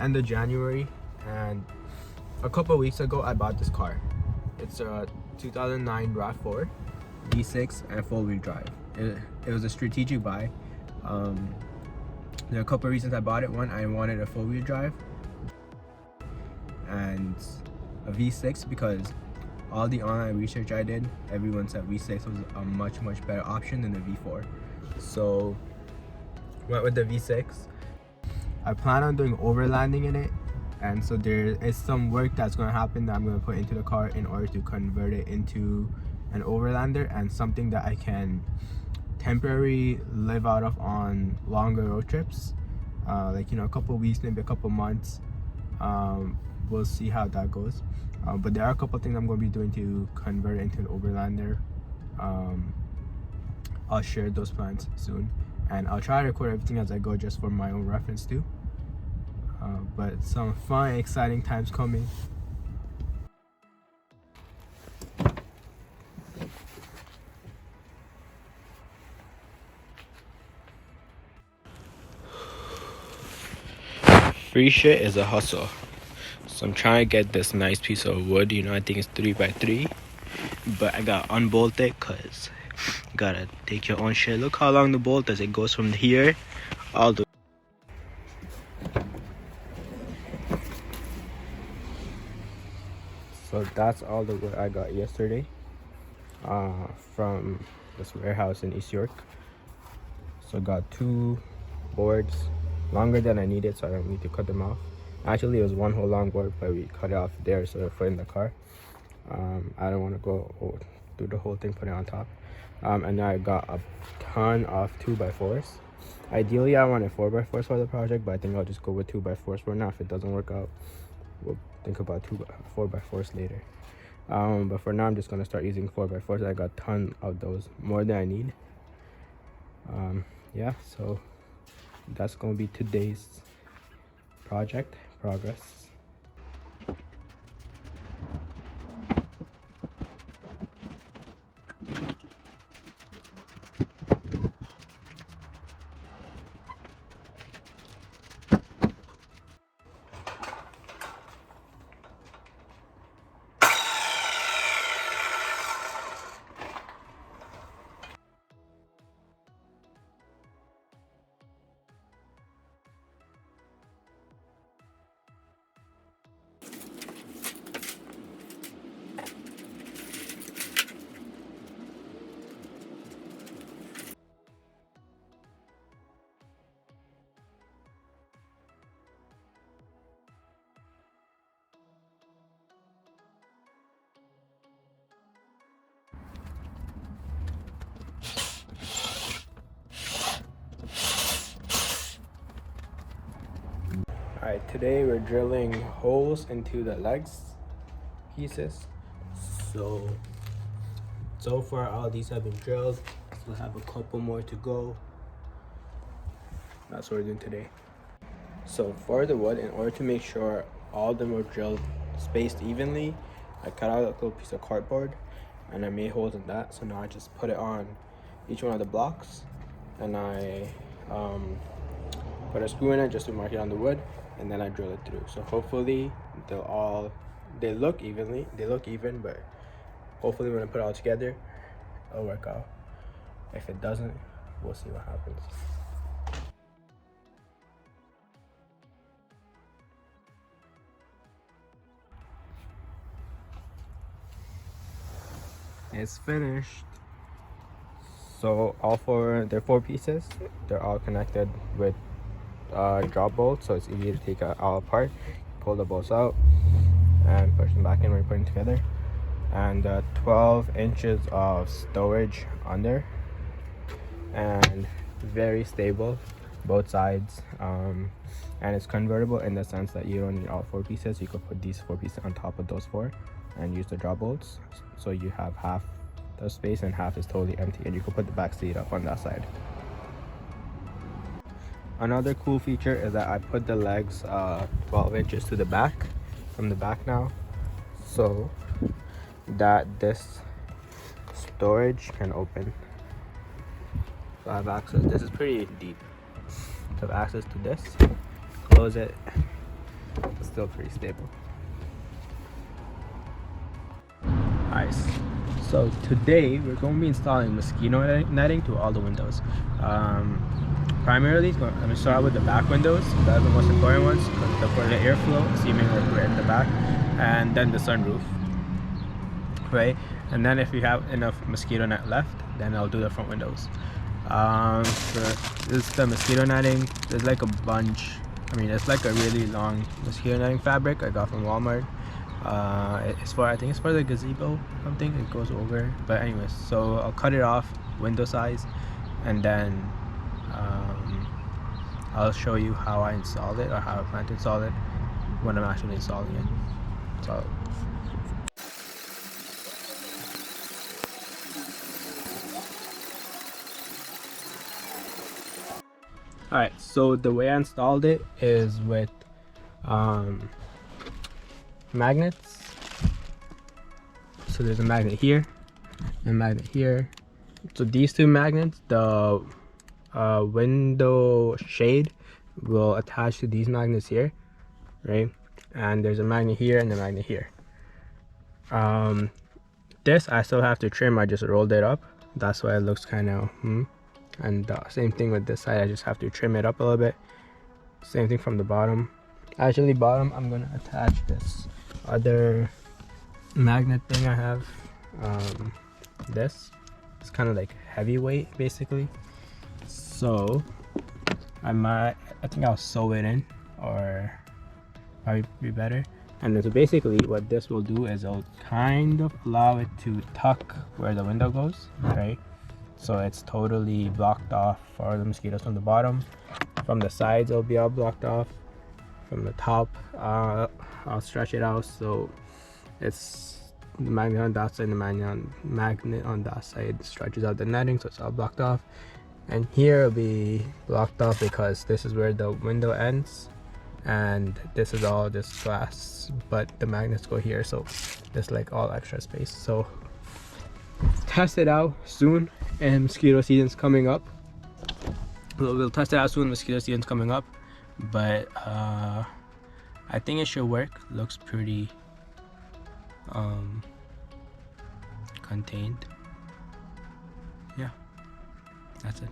end of January, and a couple of weeks ago I bought this car. It's a 2009 RAV4 V6 and 4-wheel drive. It was a strategic buy. There are a couple of reasons I bought it. One, I wanted a 4-wheel drive and a V6 because all the online research I did, everyone said V6 was a much better option than the V4. So went with the V6. I plan on doing overlanding in it, and so there is some work that's going to happen that I'm going to put into the car in order to convert it into an overlander and something that I can temporarily live out of on longer road trips, like, you know, a couple of weeks, maybe a couple of months. We'll see how that goes, but there are a couple of things I'm going to be doing to convert it into an overlander. I'll share those plans soon, and I'll try to record everything as I go just for my own reference too. But some fun, exciting times coming. Free shit is a hustle. So I'm trying to get this nice piece of wood, you know, I think it's 3x3, but I got unbolted because you gotta take your own shit. Look how long the bolt is. It goes from here all the way. So that's all the wood I got yesterday from this warehouse in East York. So I got 2 boards, longer than I needed, so I don't need to cut them off. Actually, it was one whole long board, but we cut it off there so I put it in the car. I don't want to go through the whole thing, put it on top. And then I got a ton of 2x4s. Ideally, I wanted 4x4s for the project, but I think I'll just go with 2x4s for now. If it doesn't work out, we'll think about 4x4s later. But for now, I'm just gonna start using 4x4s. I got a ton of those, more than I need. Yeah, so that's gonna be today's project progress. Alright, today we're drilling holes into the legs pieces. So far all these have been drilled. Still have a couple more to go. That's what we're doing today. So for the wood, in order to make sure all of them were drilled spaced evenly, I cut out a little piece of cardboard and I made holes in that. So now I just put it on each one of the blocks, and I put a screw in it just to mark it on the wood, and then I drill it through. So hopefully they look even, but hopefully when I put it all together, it'll work out. If it doesn't, we'll see what happens. It's finished. So they're 4 pieces. They're all connected with drop bolts, so it's easy to take it all apart. Pull the bolts out and push them back in when you're putting together. And 12 inches of storage under, and very stable, both sides. And it's convertible in the sense that you don't need all 4 pieces. You could put these 4 pieces on top of those 4 and use the drop bolts, so you have half the space and half is totally empty, and you can put the back seat up on that side. Another cool feature is that I put the legs 12 inches to the back, from the back now, so that this storage can open. So I have access. This is pretty deep. So I have access to this. Close it, still pretty stable. Alright, so today we're going to be installing mosquito netting to all the windows. Primarily, I'm going to start with the back windows. That's the most important ones for the airflow, assuming we're in the back, and then the sunroof, right? And then if you have enough mosquito net left, then I'll do the front windows. So this is the mosquito netting. There's like a bunch. I mean, it's like a really long mosquito netting fabric I got from Walmart. It's for, I think it's for the gazebo something. It goes over. But anyways, so I'll cut it off window size, and then I'll show you how I installed it, or how I plan to install it when I'm actually installing it. So alright, so the way I installed it is with magnets. So there's a magnet here and a magnet here. So these two magnets, the window shade will attach to these magnets here, right? And there's a magnet here and a magnet here. This I still have to trim. I just rolled it up. That's why it looks kind of and same thing with this side. I just have to trim it up a little bit. Same thing from the bottom. Actually, bottom I'm gonna attach this other magnet thing I have. This it's kind of like heavyweight basically, so I think I'll sew it in, or probably be better. And then so basically what this will do is it'll kind of allow it to tuck where the window goes, right? So it's totally blocked off for the mosquitoes from the bottom. From the sides it'll be all blocked off. From the top I'll stretch it out so it's the magnet on that side and the magnet on that side stretches out the netting, so it's all blocked off. And here it'll be blocked off because this is where the window ends, and this is all just glass, but the magnets go here, so there's like all extra space. So test it out soon, and mosquito season's coming up. We'll test it out soon. Mosquito season's coming up, but I think it should work. Looks pretty contained. Yeah, that's it.